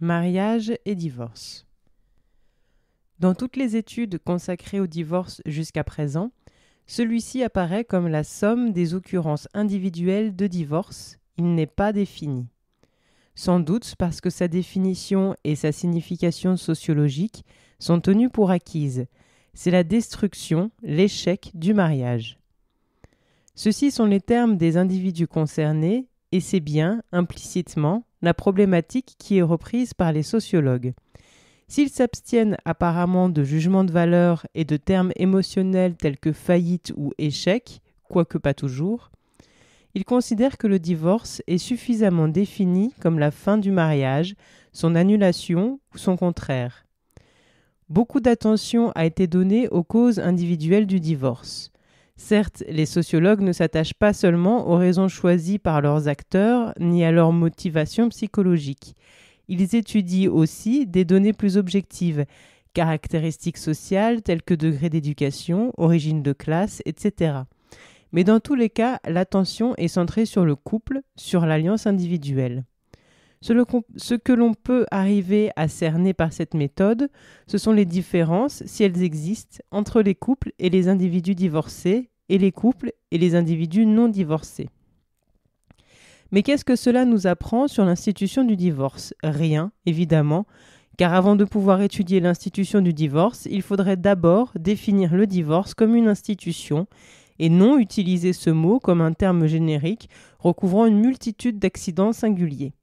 Mariage et divorce. Dans toutes les études consacrées au divorce jusqu'à présent, celui-ci apparaît comme la somme des occurrences individuelles de divorce, il n'est pas défini. Sans doute parce que sa définition et sa signification sociologique sont tenues pour acquises. C'est la destruction, l'échec du mariage. Ceux-ci sont les termes des individus concernés et c'est bien, implicitement, la problématique qui est reprise par les sociologues. S'ils s'abstiennent apparemment de jugements de valeur et de termes émotionnels tels que faillite ou échec, quoique pas toujours, ils considèrent que le divorce est suffisamment défini comme la fin du mariage, son annulation ou son contraire. Beaucoup d'attention a été donnée aux causes individuelles du divorce. Certes, les sociologues ne s'attachent pas seulement aux raisons choisies par leurs acteurs ni à leurs motivations psychologiques. Ils étudient aussi des données plus objectives, caractéristiques sociales telles que degré d'éducation, origine de classe, etc. Mais dans tous les cas, l'attention est centrée sur le couple, sur l'alliance individuelle. Ce que l'on peut arriver à cerner par cette méthode, ce sont les différences, si elles existent, entre les couples et les individus divorcés et les couples et les individus non divorcés. Mais qu'est-ce que cela nous apprend sur l'institution du divorce ? Rien, évidemment, car avant de pouvoir étudier l'institution du divorce, il faudrait d'abord définir le divorce comme une institution et non utiliser ce mot comme un terme générique recouvrant une multitude d'accidents singuliers.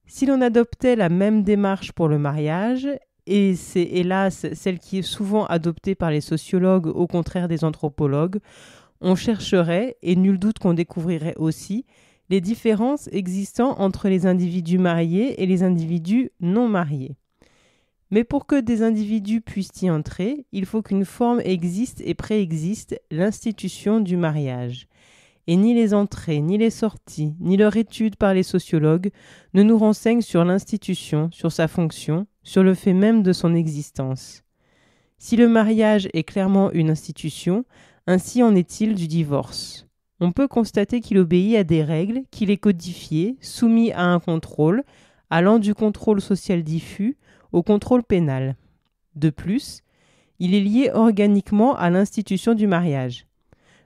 Si l'on adoptait la même démarche pour le mariage, et c'est hélas celle qui est souvent adoptée par les sociologues au contraire des anthropologues, on chercherait, et nul doute qu'on découvrirait aussi, les différences existant entre les individus mariés et les individus non mariés. Mais pour que des individus puissent y entrer, il faut qu'une forme existe et préexiste, l'institution du mariage. Et ni les entrées, ni les sorties, ni leur étude par les sociologues ne nous renseignent sur l'institution, sur sa fonction, sur le fait même de son existence. Si le mariage est clairement une institution, ainsi en est-il du divorce. On peut constater qu'il obéit à des règles, qu'il est codifié, soumis à un contrôle, allant du contrôle social diffus au contrôle pénal. De plus, il est lié organiquement à l'institution du mariage.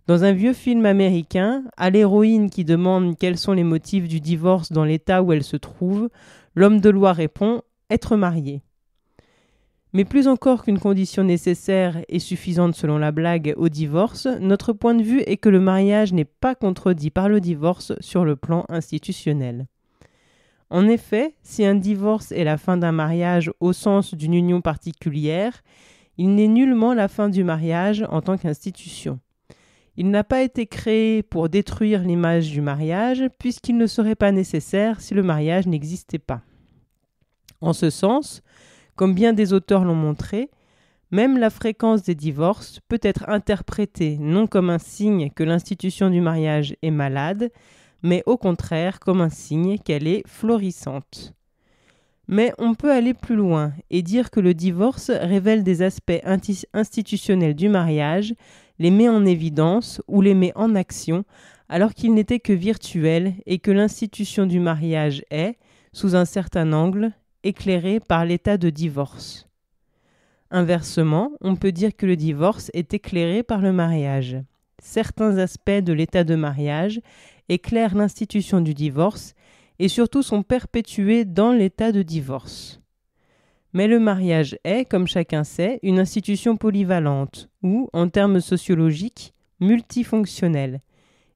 Dans un vieux film américain, à l'héroïne qui demande quels sont les motifs du divorce dans l'état où elle se trouve, l'homme de loi répond « être marié ». Mais plus encore qu'une condition nécessaire et suffisante selon la blague au divorce, notre point de vue est que le mariage n'est pas contredit par le divorce sur le plan institutionnel. En effet, si un divorce est la fin d'un mariage au sens d'une union particulière, il n'est nullement la fin du mariage en tant qu'institution. Il n'a pas été créé pour détruire l'image du mariage, puisqu'il ne serait pas nécessaire si le mariage n'existait pas. En ce sens, comme bien des auteurs l'ont montré, même la fréquence des divorces peut être interprétée non comme un signe que l'institution du mariage est malade, mais au contraire comme un signe qu'elle est florissante. Mais on peut aller plus loin et dire que le divorce révèle des aspects institutionnels du mariage, les met en évidence ou les met en action, alors qu'il n'était que virtuel et que l'institution du mariage est, sous un certain angle, éclairée par l'état de divorce. Inversement, on peut dire que le divorce est éclairé par le mariage. Certains aspects de l'état de mariage éclairent l'institution du divorce et surtout sont perpétués dans l'état de divorce. Mais le mariage est, comme chacun sait, une institution polyvalente ou, en termes sociologiques, multifonctionnelle.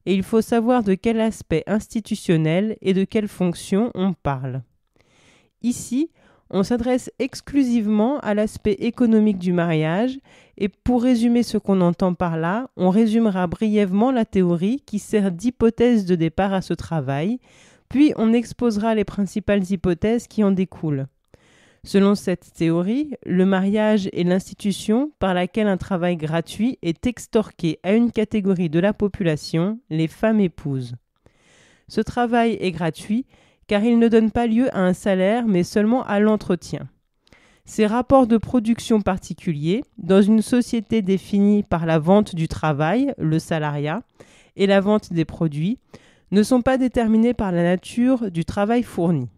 Et il faut savoir de quel aspect institutionnel et de quelle fonction on parle. Ici, on s'adresse exclusivement à l'aspect économique du mariage et pour résumer ce qu'on entend par là, on résumera brièvement la théorie qui sert d'hypothèse de départ à ce travail, puis on exposera les principales hypothèses qui en découlent. Selon cette théorie, le mariage est l'institution par laquelle un travail gratuit est extorqué à une catégorie de la population, les femmes épouses. Ce travail est gratuit car il ne donne pas lieu à un salaire mais seulement à l'entretien. Ces rapports de production particuliers, dans une société définie par la vente du travail, le salariat, et la vente des produits, ne sont pas déterminés par la nature du travail fourni.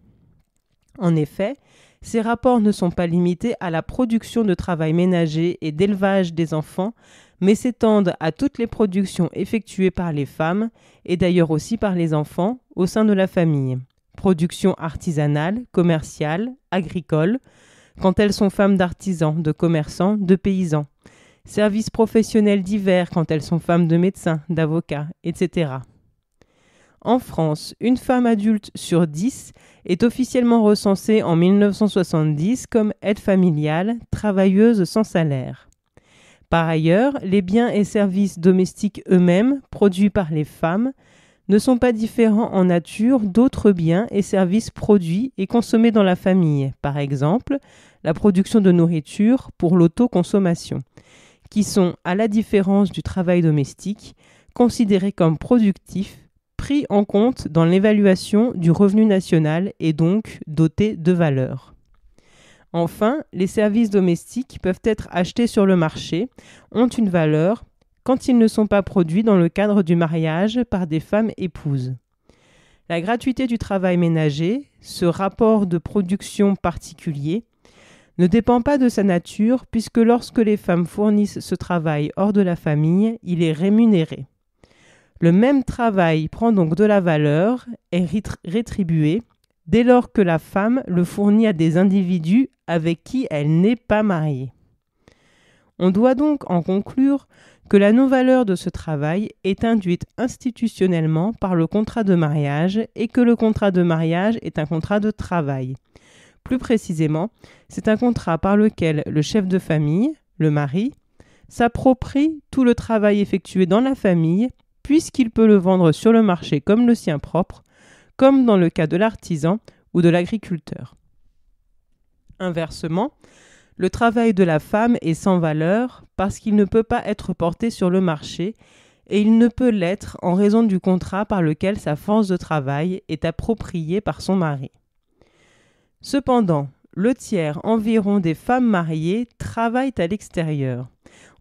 En effet, ces rapports ne sont pas limités à la production de travail ménager et d'élevage des enfants, mais s'étendent à toutes les productions effectuées par les femmes, et d'ailleurs aussi par les enfants, au sein de la famille. Production artisanale, commerciale, agricole, quand elles sont femmes d'artisans, de commerçants, de paysans. Services professionnels divers quand elles sont femmes de médecins, d'avocats, etc. En France, une femme adulte sur 10 est officiellement recensée en 1970 comme aide familiale, travailleuse sans salaire. Par ailleurs, les biens et services domestiques eux-mêmes, produits par les femmes, ne sont pas différents en nature d'autres biens et services produits et consommés dans la famille, par exemple la production de nourriture pour l'autoconsommation, qui sont, à la différence du travail domestique, considérés comme productifs, pris en compte dans l'évaluation du revenu national et donc dotés de valeur. Enfin, les services domestiques peuvent être achetés sur le marché, ont une valeur, quand ils ne sont pas produits dans le cadre du mariage par des femmes épouses. La gratuité du travail ménager, ce rapport de production particulier, ne dépend pas de sa nature puisque lorsque les femmes fournissent ce travail hors de la famille, il est rémunéré. Le même travail prend donc de la valeur, est rétribué, dès lors que la femme le fournit à des individus avec qui elle n'est pas mariée. On doit donc en conclure que la non-valeur de ce travail est induite institutionnellement par le contrat de mariage et que le contrat de mariage est un contrat de travail. Plus précisément, c'est un contrat par lequel le chef de famille, le mari, s'approprie tout le travail effectué dans la famille puisqu'il peut le vendre sur le marché comme le sien propre, comme dans le cas de l'artisan ou de l'agriculteur. Inversement, le travail de la femme est sans valeur parce qu'il ne peut pas être porté sur le marché et il ne peut l'être en raison du contrat par lequel sa force de travail est appropriée par son mari. Cependant, le tiers environ des femmes mariées travaillent à l'extérieur.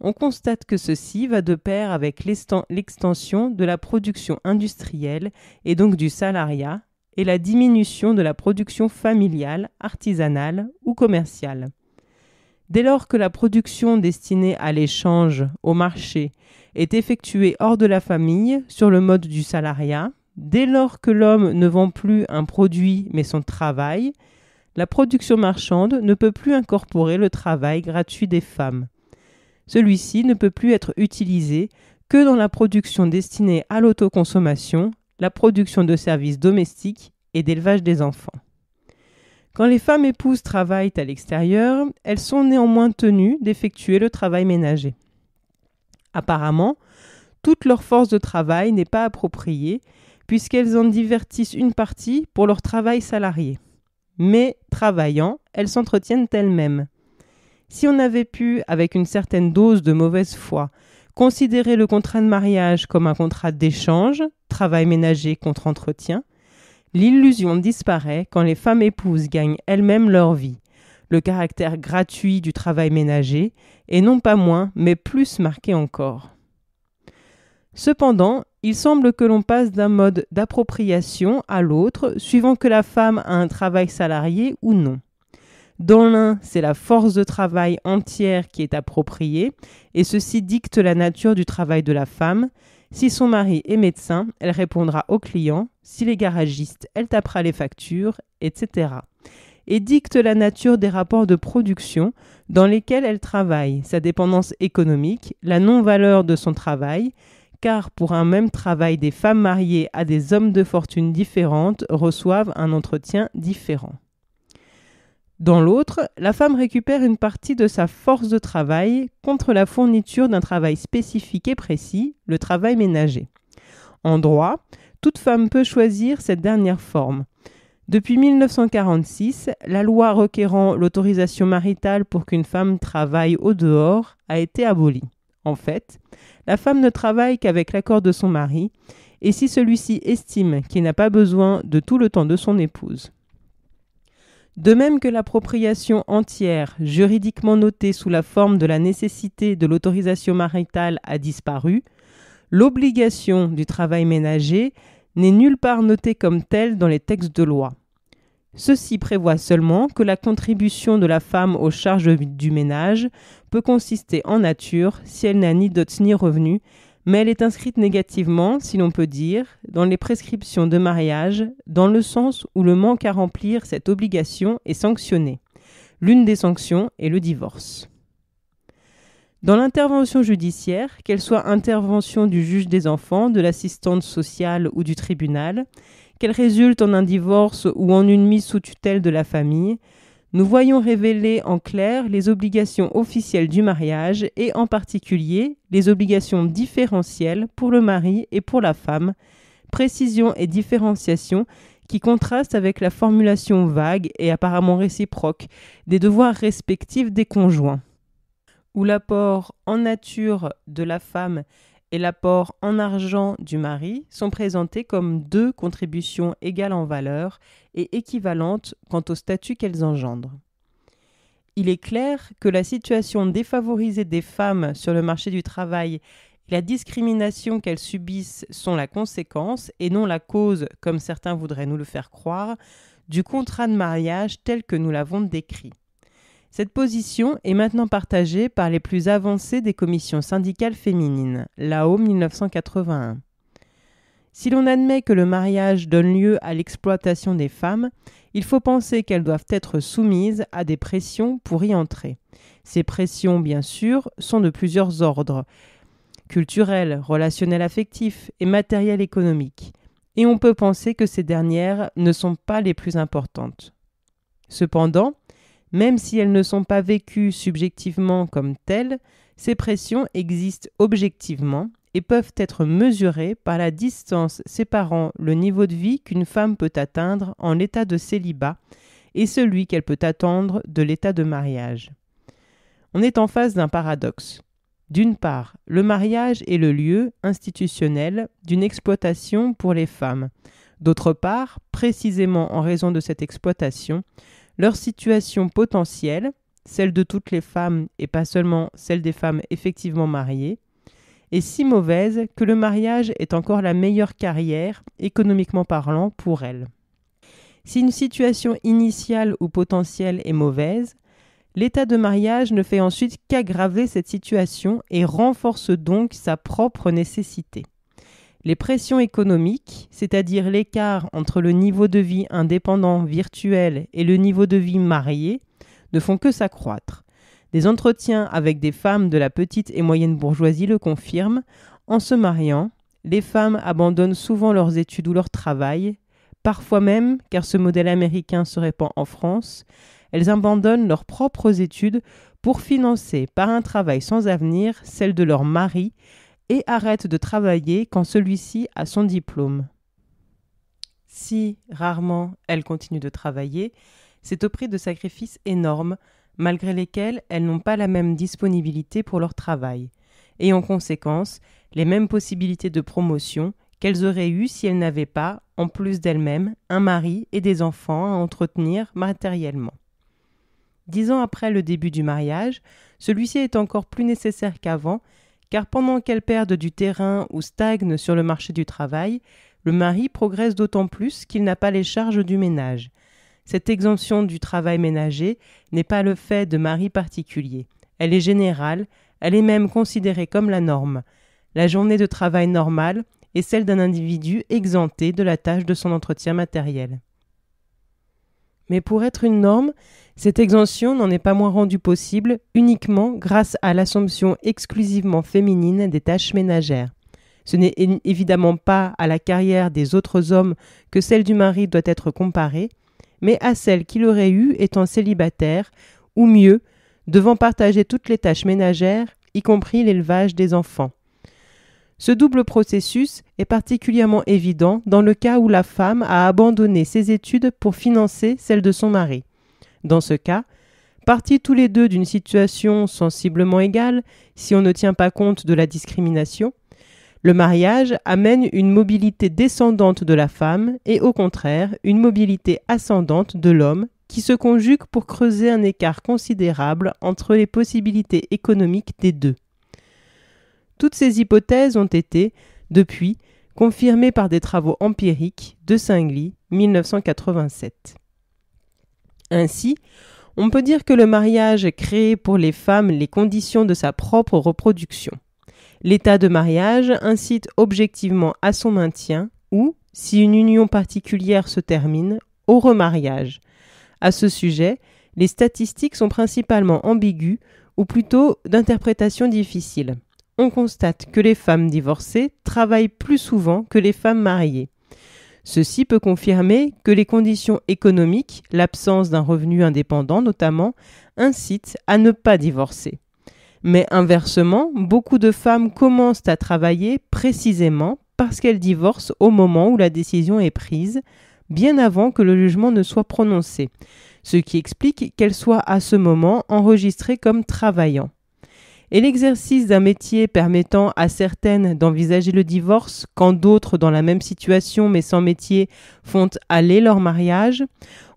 On constate que ceci va de pair avec l'extension de la production industrielle et donc du salariat et la diminution de la production familiale, artisanale ou commerciale. Dès lors que la production destinée à l'échange, au marché, est effectuée hors de la famille sur le mode du salariat, dès lors que l'homme ne vend plus un produit mais son travail, la production marchande ne peut plus incorporer le travail gratuit des femmes. Celui-ci ne peut plus être utilisé que dans la production destinée à l'autoconsommation, la production de services domestiques et d'élevage des enfants. Quand les femmes épouses travaillent à l'extérieur, elles sont néanmoins tenues d'effectuer le travail ménager. Apparemment, toute leur force de travail n'est pas appropriée, puisqu'elles en divertissent une partie pour leur travail salarié. Mais, travaillant, elles s'entretiennent elles-mêmes. Si on avait pu, avec une certaine dose de mauvaise foi, considérer le contrat de mariage comme un contrat d'échange, travail ménager contre entretien, l'illusion disparaît quand les femmes épouses gagnent elles-mêmes leur vie. Le caractère gratuit du travail ménager est non pas moins, mais plus marqué encore. Cependant, il semble que l'on passe d'un mode d'appropriation à l'autre, suivant que la femme a un travail salarié ou non. Dans l'un, c'est la force de travail entière qui est appropriée, et ceci dicte la nature du travail de la femme. Si son mari est médecin, elle répondra aux clients, s'il est garagiste, elle tapera les factures, etc. Et dicte la nature des rapports de production dans lesquels elle travaille, sa dépendance économique, la non-valeur de son travail, car pour un même travail, des femmes mariées à des hommes de fortune différentes reçoivent un entretien différent. Dans l'autre, la femme récupère une partie de sa force de travail contre la fourniture d'un travail spécifique et précis, le travail ménager. En droit, toute femme peut choisir cette dernière forme. Depuis 1946, la loi requérant l'autorisation maritale pour qu'une femme travaille au dehors a été abolie. En fait, la femme ne travaille qu'avec l'accord de son mari, et si celui-ci estime qu'il n'a pas besoin de tout le temps de son épouse. De même que l'appropriation entière, juridiquement notée sous la forme de la nécessité de l'autorisation maritale a disparu, l'obligation du travail ménager n'est nulle part notée comme telle dans les textes de loi. Ceci prévoit seulement que la contribution de la femme aux charges du ménage peut consister en nature si elle n'a ni dot ni revenu, mais elle est inscrite négativement, si l'on peut dire, dans les prescriptions de mariage, dans le sens où le manque à remplir cette obligation est sanctionné. L'une des sanctions est le divorce. Dans l'intervention judiciaire, qu'elle soit intervention du juge des enfants, de l'assistante sociale ou du tribunal, qu'elle résulte en un divorce ou en une mise sous tutelle de la famille, nous voyons révéler en clair les obligations officielles du mariage et en particulier les obligations différentielles pour le mari et pour la femme, précision et différenciation qui contrastent avec la formulation vague et apparemment réciproque des devoirs respectifs des conjoints, où l'apport en nature de la femme et l'apport en argent du mari sont présentés comme deux contributions égales en valeur et équivalentes quant au statut qu'elles engendrent. Il est clair que la situation défavorisée des femmes sur le marché du travail et la discrimination qu'elles subissent sont la conséquence et non la cause, comme certains voudraient nous le faire croire, du contrat de mariage tel que nous l'avons décrit. Cette position est maintenant partagée par les plus avancées des commissions syndicales féminines, l'AO 1981. Si l'on admet que le mariage donne lieu à l'exploitation des femmes, il faut penser qu'elles doivent être soumises à des pressions pour y entrer. Ces pressions, bien sûr, sont de plusieurs ordres, culturels, relationnels affectifs et matériels économiques, et on peut penser que ces dernières ne sont pas les plus importantes. Cependant, même si elles ne sont pas vécues subjectivement comme telles, ces pressions existent objectivement et peuvent être mesurées par la distance séparant le niveau de vie qu'une femme peut atteindre en état de célibat et celui qu'elle peut attendre de l'état de mariage. On est en face d'un paradoxe. D'une part, le mariage est le lieu institutionnel d'une exploitation pour les femmes. D'autre part, précisément en raison de cette exploitation, leur situation potentielle, celle de toutes les femmes et pas seulement celle des femmes effectivement mariées, est si mauvaise que le mariage est encore la meilleure carrière, économiquement parlant, pour elles. Si une situation initiale ou potentielle est mauvaise, l'état de mariage ne fait ensuite qu'aggraver cette situation et renforce donc sa propre nécessité. Les pressions économiques, c'est-à-dire l'écart entre le niveau de vie indépendant virtuel et le niveau de vie marié, ne font que s'accroître. Des entretiens avec des femmes de la petite et moyenne bourgeoisie le confirment. En se mariant, les femmes abandonnent souvent leurs études ou leur travail, parfois même, car ce modèle américain se répand en France, elles abandonnent leurs propres études pour financer par un travail sans avenir celle de leur mari, et arrête de travailler quand celui-ci a son diplôme. Si, rarement, elles continuent de travailler, c'est au prix de sacrifices énormes, malgré lesquels elles n'ont pas la même disponibilité pour leur travail, et en conséquence, les mêmes possibilités de promotion qu'elles auraient eues si elles n'avaient pas, en plus d'elles-mêmes, un mari et des enfants à entretenir matériellement. 10 ans après le début du mariage, celui-ci est encore plus nécessaire qu'avant, car pendant qu'elles perdent du terrain ou stagnent sur le marché du travail, le mari progresse d'autant plus qu'il n'a pas les charges du ménage. Cette exemption du travail ménager n'est pas le fait de mari particulier. Elle est générale, elle est même considérée comme la norme. La journée de travail normale est celle d'un individu exempté de la tâche de son entretien matériel. Mais pour être une norme, cette exemption n'en est pas moins rendue possible uniquement grâce à l'assomption exclusivement féminine des tâches ménagères. Ce n'est évidemment pas à la carrière des autres hommes que celle du mari doit être comparée, mais à celle qu'il aurait eue étant célibataire, ou mieux, devant partager toutes les tâches ménagères, y compris l'élevage des enfants. Ce double processus est particulièrement évident dans le cas où la femme a abandonné ses études pour financer celles de son mari. Dans ce cas, partis tous les deux d'une situation sensiblement égale, si on ne tient pas compte de la discrimination, le mariage amène une mobilité descendante de la femme et au contraire une mobilité ascendante de l'homme qui se conjugue pour creuser un écart considérable entre les possibilités économiques des deux. Toutes ces hypothèses ont été, depuis, confirmées par des travaux empiriques de Singly, 1987. Ainsi, on peut dire que le mariage crée pour les femmes les conditions de sa propre reproduction. L'état de mariage incite objectivement à son maintien ou, si une union particulière se termine, au remariage. À ce sujet, les statistiques sont principalement ambiguës ou plutôt d'interprétation difficile. On constate que les femmes divorcées travaillent plus souvent que les femmes mariées. Ceci peut confirmer que les conditions économiques, l'absence d'un revenu indépendant notamment, incitent à ne pas divorcer. Mais inversement, beaucoup de femmes commencent à travailler précisément parce qu'elles divorcent au moment où la décision est prise, bien avant que le jugement ne soit prononcé, ce qui explique qu'elles soient à ce moment enregistrées comme travaillant. Et l'exercice d'un métier permettant à certaines d'envisager le divorce, quand d'autres dans la même situation mais sans métier font aller leur mariage,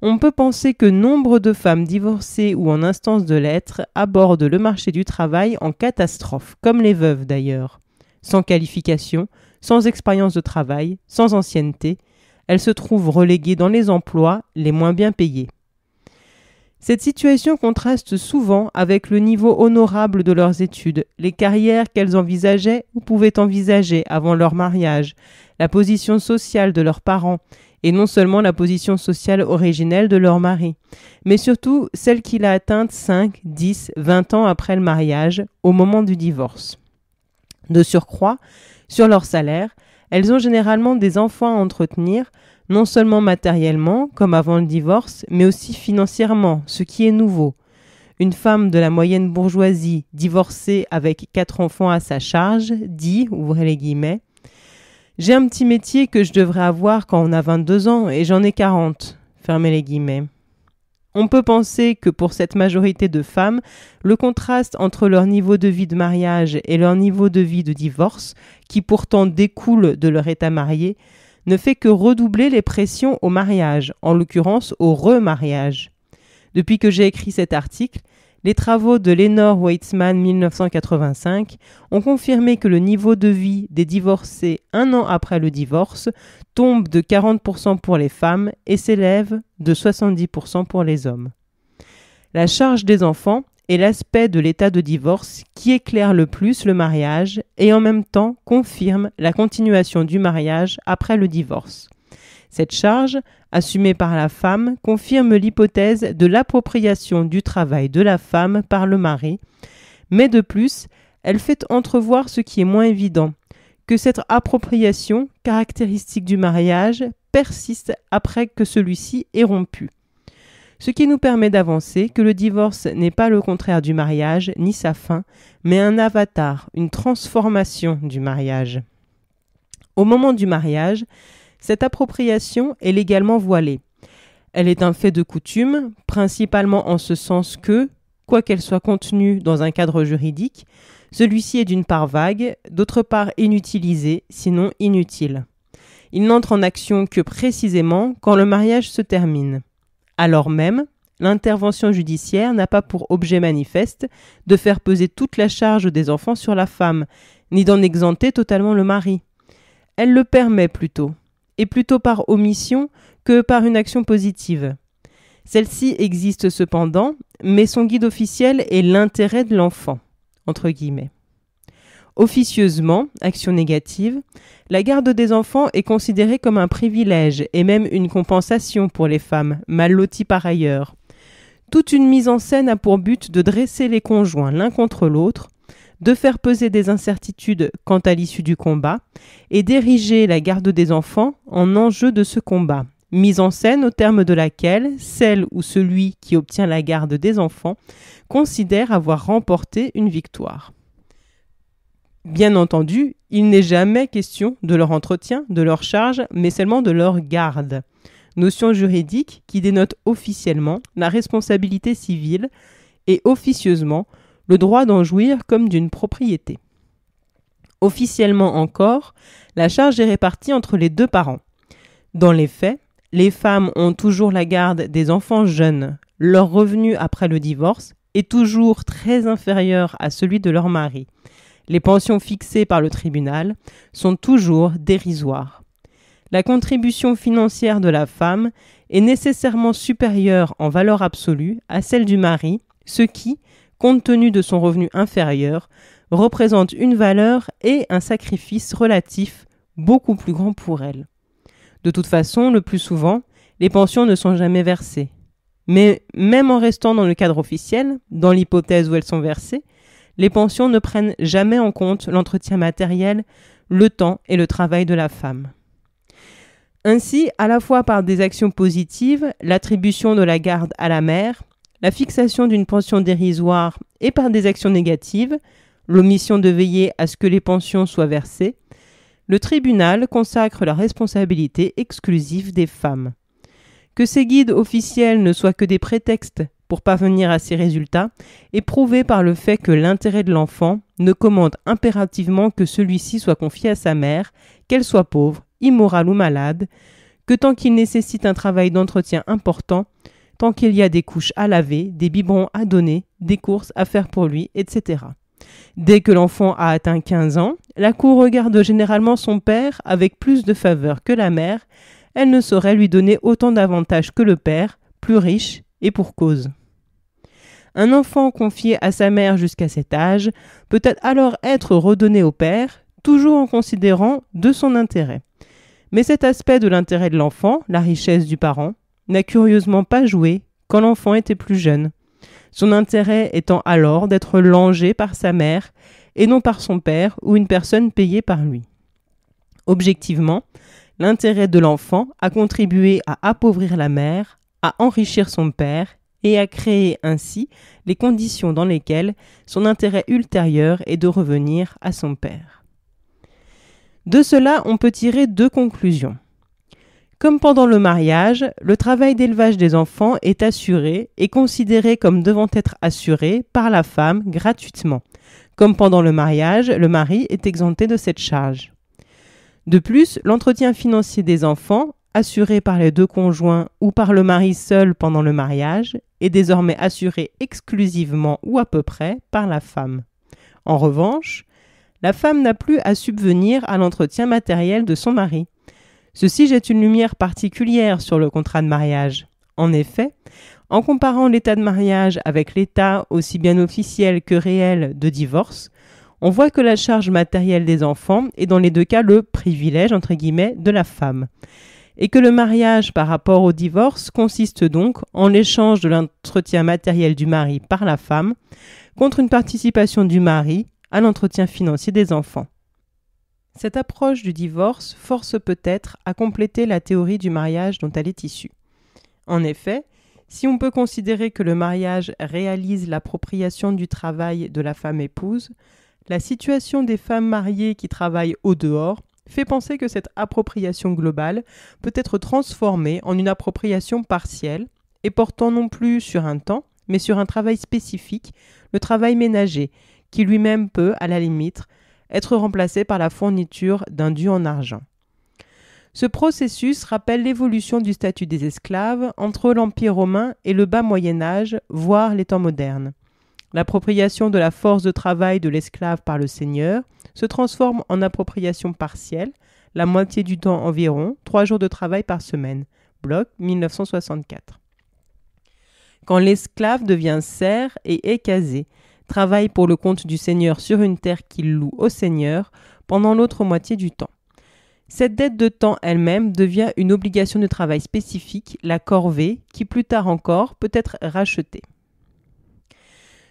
on peut penser que nombre de femmes divorcées ou en instance de l'être abordent le marché du travail en catastrophe, comme les veuves d'ailleurs. Sans qualification, sans expérience de travail, sans ancienneté, elles se trouvent reléguées dans les emplois les moins bien payés. Cette situation contraste souvent avec le niveau honorable de leurs études, les carrières qu'elles envisageaient ou pouvaient envisager avant leur mariage, la position sociale de leurs parents, et non seulement la position sociale originelle de leur mari, mais surtout celle qu'il a atteinte 5, 10, 20 ans après le mariage, au moment du divorce. De surcroît, sur leur salaire, elles ont généralement des enfants à entretenir, non seulement matériellement, comme avant le divorce, mais aussi financièrement, ce qui est nouveau. Une femme de la moyenne bourgeoisie divorcée avec 4 enfants à sa charge dit, ouvrez les guillemets, « J'ai un petit métier que je devrais avoir quand on a 22 ans et j'en ai 40. » Fermez les guillemets. On peut penser que pour cette majorité de femmes, le contraste entre leur niveau de vie de mariage et leur niveau de vie de divorce, qui pourtant découle de leur état marié, ne fait que redoubler les pressions au mariage, en l'occurrence au remariage. Depuis que j'ai écrit cet article, les travaux de Lenore Weitzman 1985 ont confirmé que le niveau de vie des divorcés 1 an après le divorce tombe de 40% pour les femmes et s'élève de 70% pour les hommes. La charge des enfants est l'aspect de l'état de divorce qui éclaire le plus le mariage et en même temps confirme la continuation du mariage après le divorce. Cette charge, assumée par la femme, confirme l'hypothèse de l'appropriation du travail de la femme par le mari, mais de plus, elle fait entrevoir ce qui est moins évident, que cette appropriation, caractéristique du mariage, persiste après que celui-ci est rompu. Ce qui nous permet d'avancer que le divorce n'est pas le contraire du mariage, ni sa fin, mais un avatar, une transformation du mariage. Au moment du mariage, cette appropriation est légalement voilée. Elle est un fait de coutume, principalement en ce sens que, quoiqu'elle soit contenue dans un cadre juridique, celui-ci est d'une part vague, d'autre part inutilisé, sinon inutile. Il n'entre en action que précisément quand le mariage se termine. Alors même, l'intervention judiciaire n'a pas pour objet manifeste de faire peser toute la charge des enfants sur la femme, ni d'en exempter totalement le mari. Elle le permet plutôt, et plutôt par omission que par une action positive. Celle-ci existe cependant, mais son guide officiel est l'intérêt de l'enfant, entre guillemets. Officieusement, action négative, la garde des enfants est considérée comme un privilège et même une compensation pour les femmes, mal loties par ailleurs. Toute une mise en scène a pour but de dresser les conjoints l'un contre l'autre, de faire peser des incertitudes quant à l'issue du combat et d'ériger la garde des enfants en enjeu de ce combat, mise en scène au terme de laquelle celle ou celui qui obtient la garde des enfants considère avoir remporté une victoire. Bien entendu, il n'est jamais question de leur entretien, de leur charge, mais seulement de leur garde. Notion juridique qui dénote officiellement la responsabilité civile et officieusement le droit d'en jouir comme d'une propriété. Officiellement encore, la charge est répartie entre les 2 parents. Dans les faits, les femmes ont toujours la garde des enfants jeunes. Leur revenu après le divorce est toujours très inférieur à celui de leur mari. Les pensions fixées par le tribunal sont toujours dérisoires. La contribution financière de la femme est nécessairement supérieure en valeur absolue à celle du mari, ce qui, compte tenu de son revenu inférieur, représente une valeur et un sacrifice relatif beaucoup plus grand pour elle. De toute façon, le plus souvent, les pensions ne sont jamais versées. Mais même en restant dans le cadre officiel, dans l'hypothèse où elles sont versées, les pensions ne prennent jamais en compte l'entretien matériel, le temps et le travail de la femme. Ainsi, à la fois par des actions positives, l'attribution de la garde à la mère, la fixation d'une pension dérisoire et par des actions négatives, l'omission de veiller à ce que les pensions soient versées, le tribunal consacre la responsabilité exclusive des femmes. Que ces guides officiels ne soient que des prétextes pour parvenir à ces résultats est prouvé par le fait que l'intérêt de l'enfant ne commande impérativement que celui-ci soit confié à sa mère, qu'elle soit pauvre, immorale ou malade, que tant qu'il nécessite un travail d'entretien important, tant qu'il y a des couches à laver, des biberons à donner, des courses à faire pour lui, etc. Dès que l'enfant a atteint 15 ans, la cour regarde généralement son père avec plus de faveur que la mère. Elle ne saurait lui donner autant d'avantages que le père, plus riche et pour cause. Un enfant confié à sa mère jusqu'à cet âge peut alors être redonné au père, toujours en considérant de son intérêt. Mais cet aspect de l'intérêt de l'enfant, la richesse du parent, n'a curieusement pas joué quand l'enfant était plus jeune. Son intérêt étant alors d'être langé par sa mère et non par son père ou une personne payée par lui. Objectivement, l'intérêt de l'enfant a contribué à appauvrir la mère, à enrichir son père et à créer ainsi les conditions dans lesquelles son intérêt ultérieur est de revenir à son père. De cela, on peut tirer deux conclusions. Comme pendant le mariage, le travail d'élevage des enfants est assuré et considéré comme devant être assuré par la femme gratuitement. Comme pendant le mariage, le mari est exempté de cette charge. De plus, l'entretien financier des enfants, assuré par les deux conjoints ou par le mari seul pendant le mariage, est désormais assuré exclusivement ou à peu près par la femme. En revanche, la femme n'a plus à subvenir à l'entretien matériel de son mari. Ceci jette une lumière particulière sur le contrat de mariage. En effet, en comparant l'état de mariage avec l'état aussi bien officiel que réel de divorce, on voit que la charge matérielle des enfants est dans les deux cas le privilège entre guillemets de la femme, et que le mariage par rapport au divorce consiste donc en l'échange de l'entretien matériel du mari par la femme contre une participation du mari à l'entretien financier des enfants. Cette approche du divorce force peut-être à compléter la théorie du mariage dont elle est issue. En effet, si on peut considérer que le mariage réalise l'appropriation du travail de la femme épouse, la situation des femmes mariées qui travaillent au dehors fait penser que cette appropriation globale peut être transformée en une appropriation partielle et portant non plus sur un temps, mais sur un travail spécifique, le travail ménager, qui lui-même peut, à la limite, être remplacé par la fourniture d'un dû en argent. Ce processus rappelle l'évolution du statut des esclaves entre l'Empire romain et le bas Moyen-Âge, voire les temps modernes. L'appropriation de la force de travail de l'esclave par le seigneur se transforme en appropriation partielle, la moitié du temps environ, 3 jours de travail par semaine. Bloch, 1964. Quand l'esclave devient serf et est casé, travaille pour le compte du seigneur sur une terre qu'il loue au seigneur pendant l'autre moitié du temps. Cette dette de temps elle-même devient une obligation de travail spécifique, la corvée, qui plus tard encore peut être rachetée.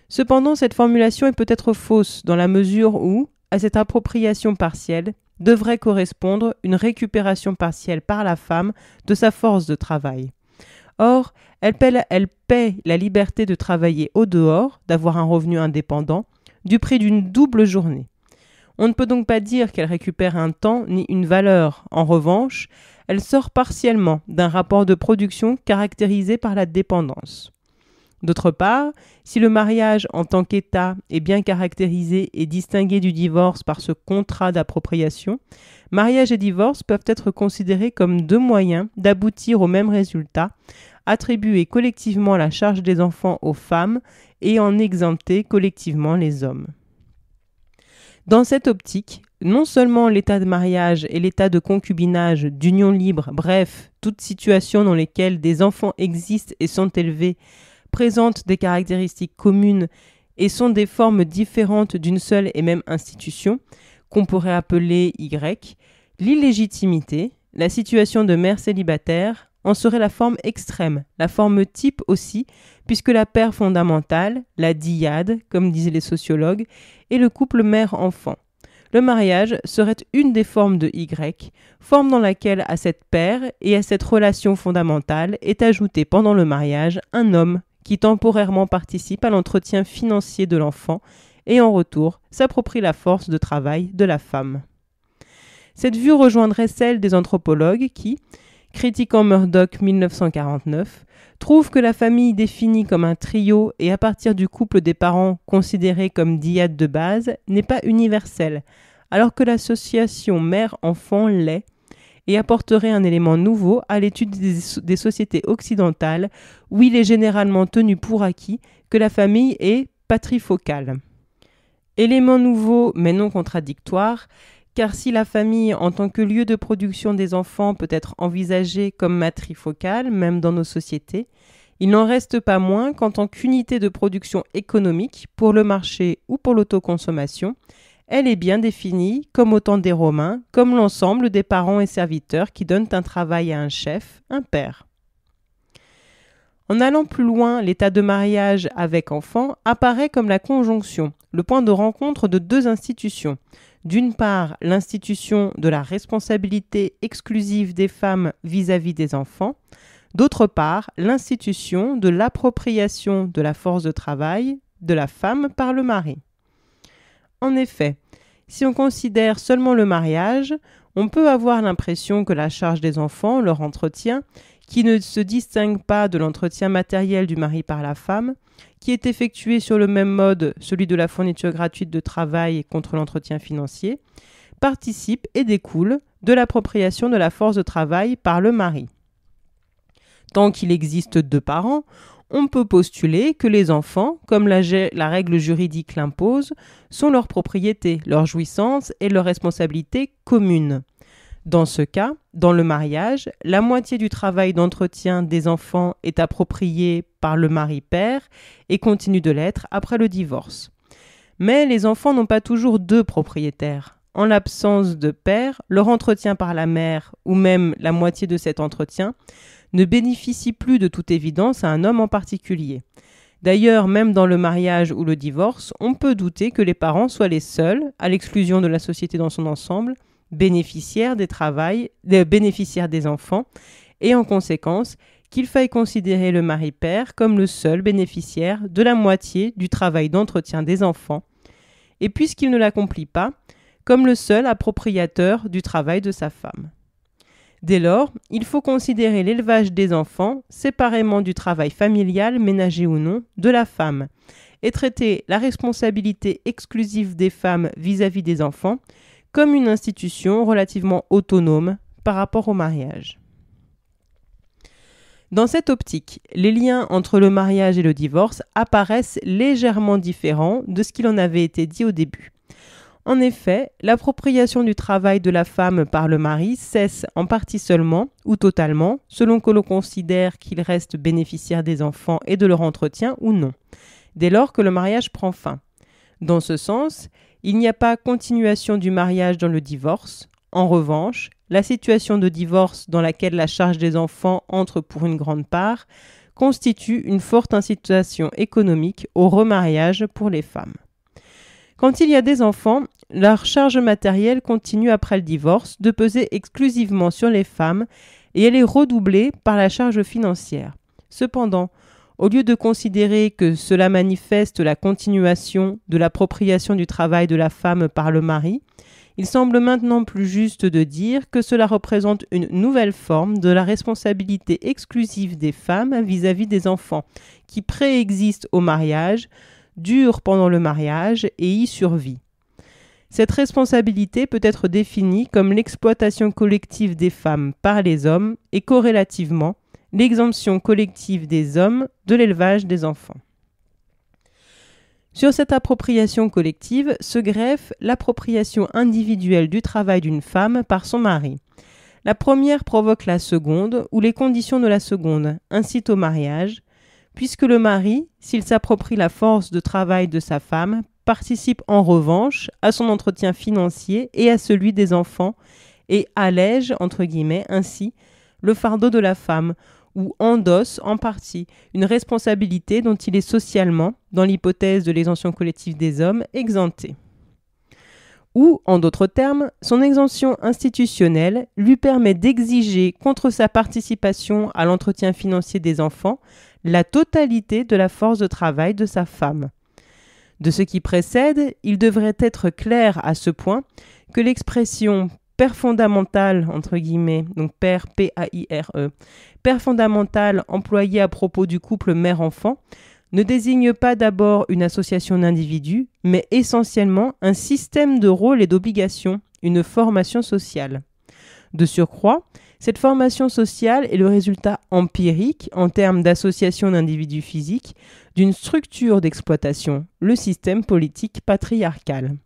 Cependant, cette formulation est peut-être fausse dans la mesure où, à cette appropriation partielle, devrait correspondre une récupération partielle par la femme de sa force de travail. Or, elle paie la liberté de travailler au dehors, d'avoir un revenu indépendant, du prix d'une double journée. On ne peut donc pas dire qu'elle récupère un temps ni une valeur. En revanche, elle sort partiellement d'un rapport de production caractérisé par la dépendance. D'autre part, si le mariage en tant qu'état est bien caractérisé et distingué du divorce par ce contrat d'appropriation, mariage et divorce peuvent être considérés comme deux moyens d'aboutir au même résultat, attribuer collectivement la charge des enfants aux femmes et en exempter collectivement les hommes. Dans cette optique, non seulement l'état de mariage et l'état de concubinage, d'union libre, bref, toute situation dans lesquelles des enfants existent et sont élevés, présentent des caractéristiques communes et sont des formes différentes d'une seule et même institution, qu'on pourrait appeler Y, l'illégitimité, la situation de mère célibataire, en serait la forme extrême, la forme type aussi, puisque la paire fondamentale, la dyade, comme disaient les sociologues, est le couple mère-enfant. Le mariage serait une des formes de Y, forme dans laquelle à cette paire et à cette relation fondamentale est ajouté pendant le mariage un homme qui temporairement participe à l'entretien financier de l'enfant et en retour s'approprie la force de travail de la femme. Cette vue rejoindrait celle des anthropologues qui, critiquant Murdoch 1949, trouvent que la famille définie comme un trio et à partir du couple des parents considérés comme dyade de base n'est pas universelle, alors que l'association mère-enfant l'est et apporterait un élément nouveau à l'étude des sociétés occidentales où il est généralement tenu pour acquis que la famille est patrifocale. Élément nouveau mais non contradictoire, car si la famille en tant que lieu de production des enfants peut être envisagée comme matrifocale, même dans nos sociétés, il n'en reste pas moins qu'en tant qu'unité de production économique pour le marché ou pour l'autoconsommation, elle est bien définie, comme au temps des Romains, comme l'ensemble des parents et serviteurs qui donnent un travail à un chef, un père. En allant plus loin, l'état de mariage avec enfant apparaît comme la conjonction, le point de rencontre de deux institutions. D'une part, l'institution de la responsabilité exclusive des femmes vis-à-vis des enfants. D'autre part, l'institution de l'appropriation de la force de travail de la femme par le mari. En effet, si on considère seulement le mariage, on peut avoir l'impression que la charge des enfants, leur entretien, qui ne se distingue pas de l'entretien matériel du mari par la femme, qui est effectué sur le même mode, celui de la fourniture gratuite de travail contre l'entretien financier, participe et découle de l'appropriation de la force de travail par le mari. Tant qu'il existe deux parents, on peut postuler que les enfants, comme la règle juridique l'impose, sont leur propriété, leur jouissance et leur responsabilité commune. Dans ce cas, dans le mariage, la moitié du travail d'entretien des enfants est appropriée par le mari-père et continue de l'être après le divorce. Mais les enfants n'ont pas toujours deux propriétaires. En l'absence de père, leur entretien par la mère, ou même la moitié de cet entretien, ne bénéficie plus de toute évidence à un homme en particulier. D'ailleurs, même dans le mariage ou le divorce, on peut douter que les parents soient les seuls, à l'exclusion de la société dans son ensemble, bénéficiaires des enfants, et en conséquence, qu'il faille considérer le mari-père comme le seul bénéficiaire de la moitié du travail d'entretien des enfants, et puisqu'il ne l'accomplit pas, comme le seul appropriateur du travail de sa femme. Dès lors, il faut considérer l'élevage des enfants séparément du travail familial, ménager ou non, de la femme, et traiter la responsabilité exclusive des femmes vis-à-vis des enfants comme une institution relativement autonome par rapport au mariage. Dans cette optique, les liens entre le mariage et le divorce apparaissent légèrement différents de ce qu'il en avait été dit au début. En effet, l'appropriation du travail de la femme par le mari cesse en partie seulement ou totalement, selon que l'on considère qu'il reste bénéficiaire des enfants et de leur entretien ou non, dès lors que le mariage prend fin. Dans ce sens, il n'y a pas continuation du mariage dans le divorce. En revanche, la situation de divorce dans laquelle la charge des enfants entre pour une grande part constitue une forte incitation économique au remariage pour les femmes. Quand il y a des enfants, leur charge matérielle continue après le divorce de peser exclusivement sur les femmes et elle est redoublée par la charge financière. Cependant, au lieu de considérer que cela manifeste la continuation de l'appropriation du travail de la femme par le mari, il semble maintenant plus juste de dire que cela représente une nouvelle forme de la responsabilité exclusive des femmes vis-à-vis des enfants, qui préexiste au mariage, dure pendant le mariage et y survit. Cette responsabilité peut être définie comme l'exploitation collective des femmes par les hommes et corrélativement l'exemption collective des hommes de l'élevage des enfants. Sur cette appropriation collective se greffe l'appropriation individuelle du travail d'une femme par son mari. La première provoque la seconde, ou les conditions de la seconde incitent au mariage, puisque le mari, s'il s'approprie la force de travail de sa femme, participe en revanche à son entretien financier et à celui des enfants, et allège, entre guillemets, ainsi, le fardeau de la femme, ou endosse en partie une responsabilité dont il est socialement, dans l'hypothèse de l'exemption collective des hommes, exempté. Ou, en d'autres termes, son exemption institutionnelle lui permet d'exiger contre sa participation à l'entretien financier des enfants la totalité de la force de travail de sa femme. De ce qui précède, il devrait être clair à ce point que l'expression père fondamental, entre guillemets, donc père P-A-I-R-E, père fondamental employé à propos du couple mère-enfant, ne désigne pas d'abord une association d'individus, mais essentiellement un système de rôles et d'obligations, une formation sociale. De surcroît, cette formation sociale est le résultat empirique, en termes d'association d'individus physiques, d'une structure d'exploitation, le système politique patriarcal.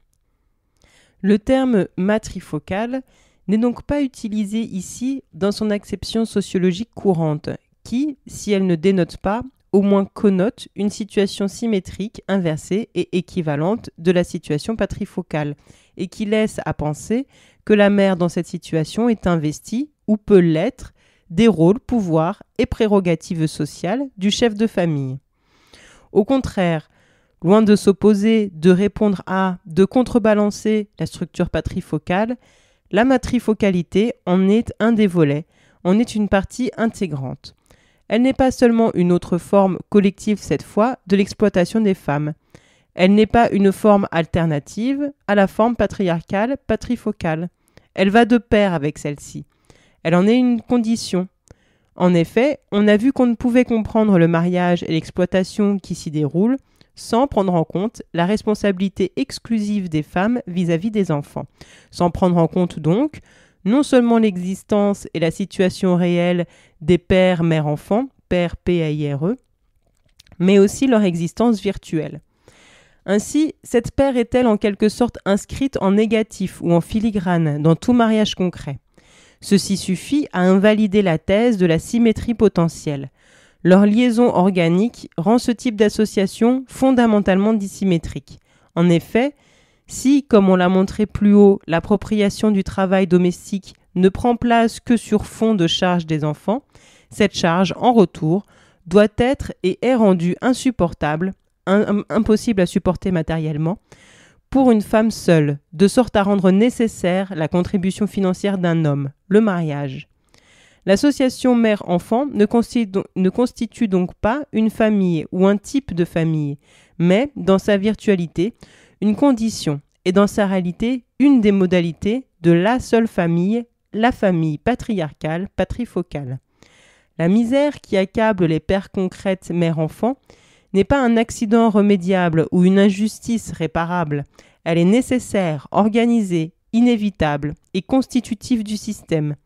Le terme matrifocal n'est donc pas utilisé ici dans son acception sociologique courante, qui, si elle ne dénote pas, au moins connote une situation symétrique, inversée et équivalente de la situation patrifocale, et qui laisse à penser que la mère dans cette situation est investie, ou peut l'être, des rôles, pouvoirs et prérogatives sociales du chef de famille. Au contraire, loin de s'opposer, de répondre à, de contrebalancer la structure patrifocale, la matrifocalité en est un des volets, en est une partie intégrante. Elle n'est pas seulement une autre forme collective cette fois de l'exploitation des femmes. Elle n'est pas une forme alternative à la forme patriarcale patrifocale. Elle va de pair avec celle-ci. Elle en est une condition. En effet, on a vu qu'on ne pouvait comprendre le mariage et l'exploitation qui s'y déroulent sans prendre en compte la responsabilité exclusive des femmes vis-à-vis des enfants. Sans prendre en compte donc non seulement l'existence et la situation réelle des pères, mères, enfants, père P-A-I-R-E, mais aussi leur existence virtuelle. Ainsi, cette paire est-elle en quelque sorte inscrite en négatif ou en filigrane dans tout mariage concret. Ceci suffit à invalider la thèse de la symétrie potentielle. Leur liaison organique rend ce type d'association fondamentalement dissymétrique. En effet, si, comme on l'a montré plus haut, l'appropriation du travail domestique ne prend place que sur fond de charge des enfants, cette charge, en retour, doit être et est rendue insupportable, impossible à supporter matériellement, pour une femme seule, de sorte à rendre nécessaire la contribution financière d'un homme, le mariage. L'association mère-enfant ne constitue donc pas une famille ou un type de famille, mais, dans sa virtualité, une condition et dans sa réalité, une des modalités de la seule famille, la famille patriarcale, patrifocale. La misère qui accable les pères concrètes mère-enfant n'est pas un accident remédiable ou une injustice réparable. Elle est nécessaire, organisée, inévitable et constitutive du système.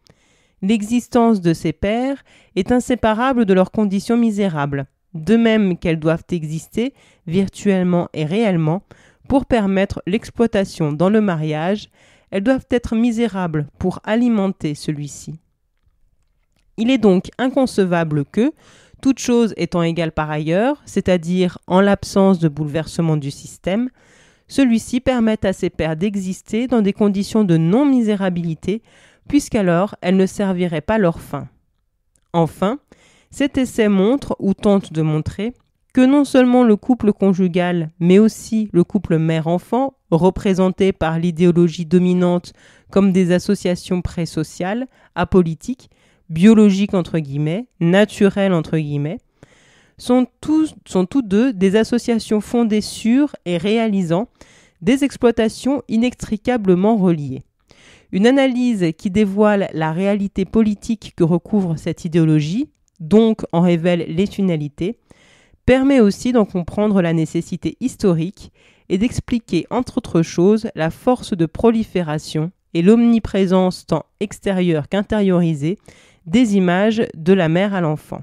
L'existence de ces pères est inséparable de leurs conditions misérables, de même qu'elles doivent exister, virtuellement et réellement, pour permettre l'exploitation dans le mariage, elles doivent être misérables pour alimenter celui-ci. Il est donc inconcevable que, toute chose étant égale par ailleurs, c'est-à-dire en l'absence de bouleversement du système, celui-ci permette à ces pères d'exister dans des conditions de non-misérabilité, puisqu'alors elles ne serviraient pas leur fin. Enfin, cet essai montre, ou tente de montrer, que non seulement le couple conjugal, mais aussi le couple mère-enfant, représenté par l'idéologie dominante comme des associations pré-sociales, apolitiques, biologiques entre guillemets, naturelles entre guillemets, sont tous deux des associations fondées sur et réalisant des exploitations inextricablement reliées. Une analyse qui dévoile la réalité politique que recouvre cette idéologie, donc en révèle les finalités, permet aussi d'en comprendre la nécessité historique et d'expliquer entre autres choses la force de prolifération et l'omniprésence tant extérieure qu'intériorisée des images de la mère à l'enfant.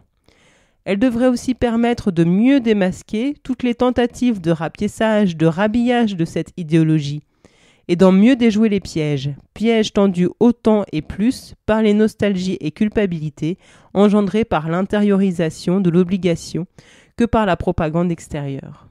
Elle devrait aussi permettre de mieux démasquer toutes les tentatives de rapiessage, de rhabillage de cette idéologie, et d'en mieux déjouer les pièges tendus autant et plus par les nostalgies et culpabilités engendrées par l'intériorisation de l'obligation que par la propagande extérieure.